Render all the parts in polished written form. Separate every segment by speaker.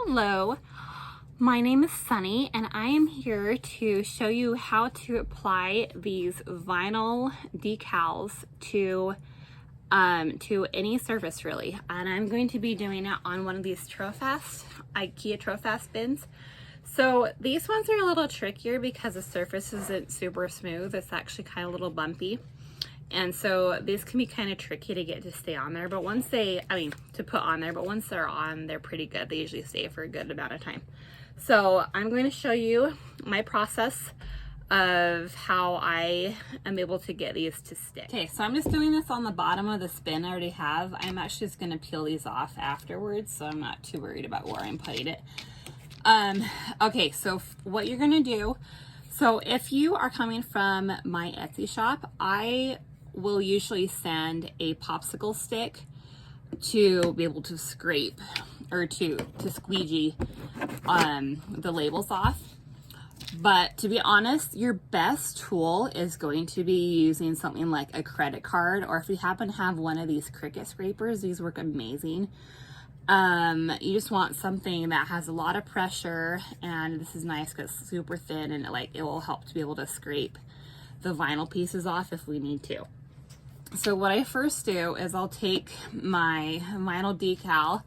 Speaker 1: Hello, my name is Sunny and I am here to show you how to apply these vinyl decals to any surface really. And I'm going to be doing it on one of these Trofast, IKEA Trofast bins. So these ones are a little trickier because the surface isn't super smooth. It's actually kind of a little bumpy. And so these can be kind of tricky to get to stay on there, but once to put on there, but once they're on, they're pretty good. They usually stay for a good amount of time. So I'm going to show you my process of how I am able to get these to stick. Okay, so I'm just doing this on the bottom of the bin I already have. I'm actually just going to peel these off afterwards, so I'm not too worried about where I'm putting it. Okay, so what you're going to do, so if you are coming from my Etsy shop, I will usually send a popsicle stick to be able to scrape or to squeegee the labels off. But to be honest, your best tool is going to be using something like a credit card, or if you happen to have one of these Cricut scrapers, these work amazing. You just want something that has a lot of pressure, and this is nice because it's super thin and it will help to be able to scrape the vinyl pieces off if we need to. So what I first do is I'll take my vinyl decal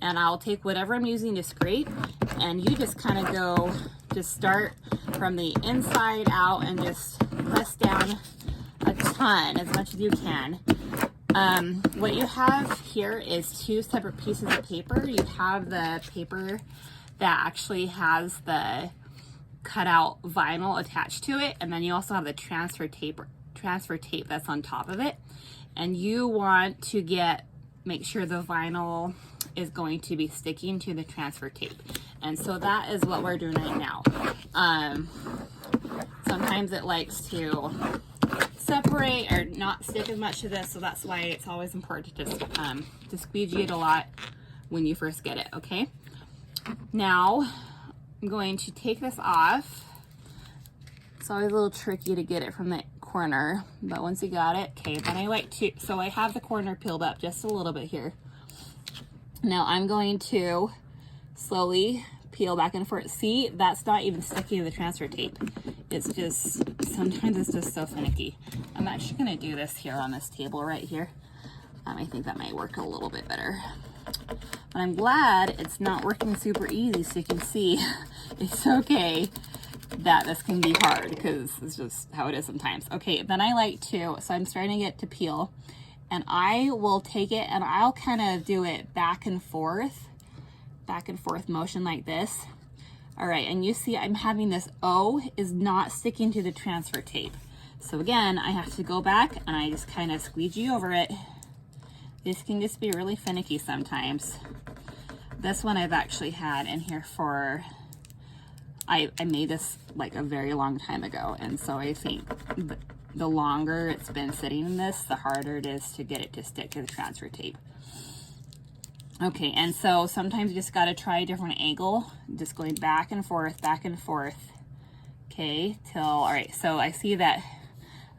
Speaker 1: and I'll take whatever I'm using to scrape, and you just kind of just start from the inside out and just press down a ton, as much as you can. What you have here is two separate pieces of paper. You have the paper that actually has the cutout vinyl attached to it, and then you also have the transfer tape that's on top of it. And you want to make sure the vinyl is going to be sticking to the transfer tape. And so that is what we're doing right now. Sometimes it likes to separate or not stick as much to this, so that's why it's always important to just to squeegee it a lot when you first get it. Okay, now I'm going to take this off. It's always a little tricky to get it from the corner, but once you got it, okay, then so I have the corner peeled up just a little bit here. Now I'm going to slowly peel back and forth. See, that's not even sticking to the transfer tape. It's just, sometimes it's just so finicky. I'm actually gonna do this here on this table right here. I think that might work a little bit better. But I'm glad it's not working super easy, so you can see it's okay that this can be hard because it's just how it is sometimes. Okay, then so I'm starting to get to peel, and I will take it and I'll kind of do it back and forth motion like this. All right, and you see I'm having this O is not sticking to the transfer tape. So again, I have to go back and I just kind of squeegee over it. This can just be really finicky sometimes. This one I've actually had in here for, I made this like a very long time ago, and so I think the longer it's been sitting in this, the harder it is to get it to stick to the transfer tape. Okay, and so sometimes you just got to try a different angle, just going back and forth, okay, all right, so I see that,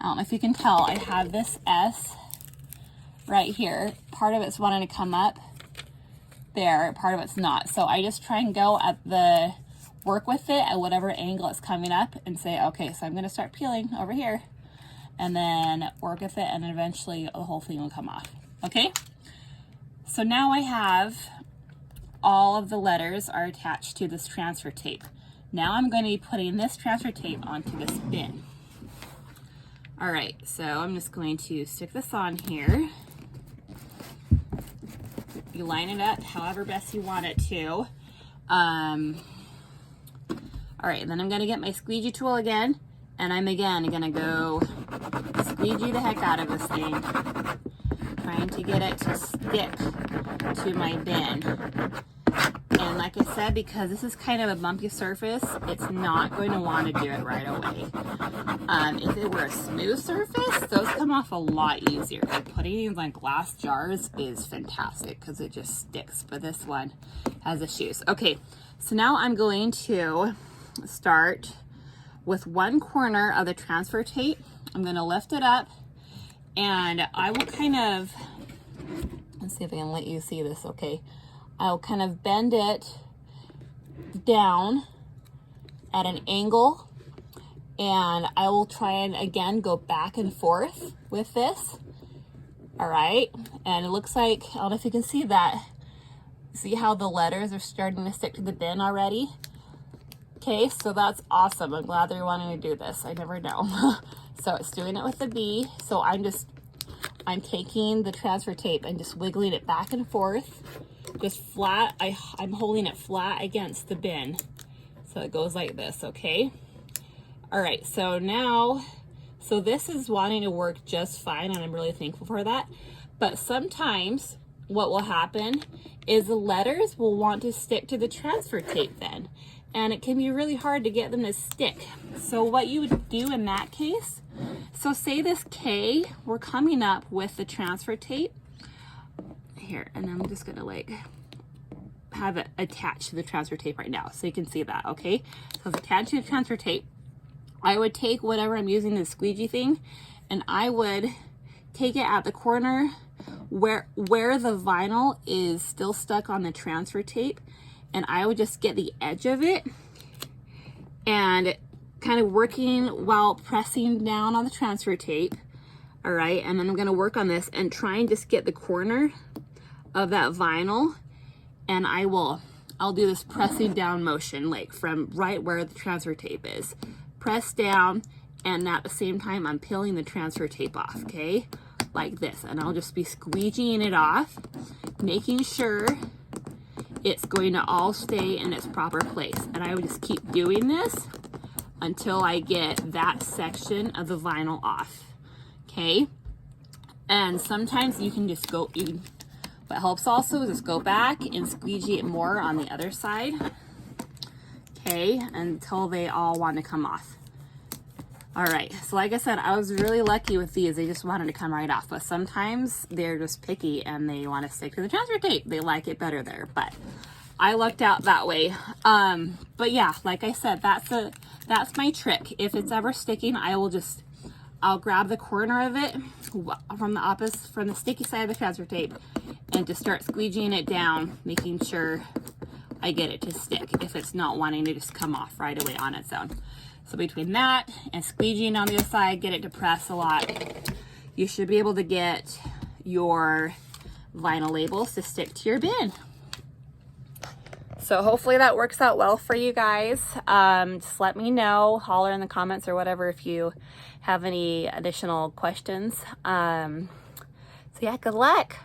Speaker 1: I don't know if you can tell, I have this S right here. Part of it's wanting to come up there, part of it's not. So I just try and work with it at whatever angle it's coming up and say, okay, so I'm going to start peeling over here and then work with it, and eventually the whole thing will come off. Okay, so now I have all of the letters are attached to this transfer tape. Now I'm going to be putting this transfer tape onto this bin. All right, so I'm just going to stick this on here. You line it up however best you want it to. All right, then I'm gonna get my squeegee tool again, and I'm again gonna go squeegee the heck out of this thing, trying to get it to stick to my bin. And like I said, because this is kind of a bumpy surface, it's not going to want to do it right away. If it were a smooth surface, those come off a lot easier. Like putting these on glass jars is fantastic because it just sticks, but this one has issues. Okay, so now I'm going to start with one corner of the transfer tape. I'm going to lift it up, and I will kind of, let's see if I can let you see this. Okay, I'll kind of bend it down at an angle, and I will try and again go back and forth with this. All right, and it looks like, I don't know if you can see that. See how the letters are starting to stick to the bin already? Okay, so that's awesome. I'm glad they're wanting to do this. I never know. So it's doing it with the B. So I'm taking the transfer tape and just wiggling it back and forth, just flat. I'm holding it flat against the bin. So it goes like this, okay? All right, so now, so this is wanting to work just fine, and I'm really thankful for that. But sometimes what will happen is the letters will want to stick to the transfer tape then, and it can be really hard to get them to stick. So what you would do in that case, so say this K, we're coming up with the transfer tape here, and I'm just gonna like have it attached to the transfer tape right now so you can see that, okay? So it's attached to the transfer tape. I would take whatever I'm using, the squeegee thing, and I would take it at the corner where the vinyl is still stuck on the transfer tape, and I would just get the edge of it and kind of working while pressing down on the transfer tape. All right, and then I'm gonna work on this and try and just get the corner of that vinyl, and I'll do this pressing down motion, like from right where the transfer tape is. Press down, and at the same time I'm peeling the transfer tape off, okay? Like this, and I'll just be squeegeeing it off, making sure it's going to all stay in its proper place. And I would just keep doing this until I get that section of the vinyl off, okay? And sometimes you can just go, what helps also is just go back and squeegee it more on the other side, okay, until they all want to come off. All right, so like I said, I was really lucky with these. They just wanted to come right off, but sometimes they're just picky and they want to stick to the transfer tape. They like it better there, but I lucked out that way. But yeah, like I said, that's my trick. If it's ever sticking, I'll grab the corner of it from the sticky side of the transfer tape and just start squeegeeing it down, making sure I get it to stick if it's not wanting to just come off right away on its own. So between that and squeegeeing on the other side, get it to press a lot, you should be able to get your vinyl labels to stick to your bin. So hopefully that works out well for you guys. Just let me know, holler in the comments or whatever if you have any additional questions. So yeah, good luck.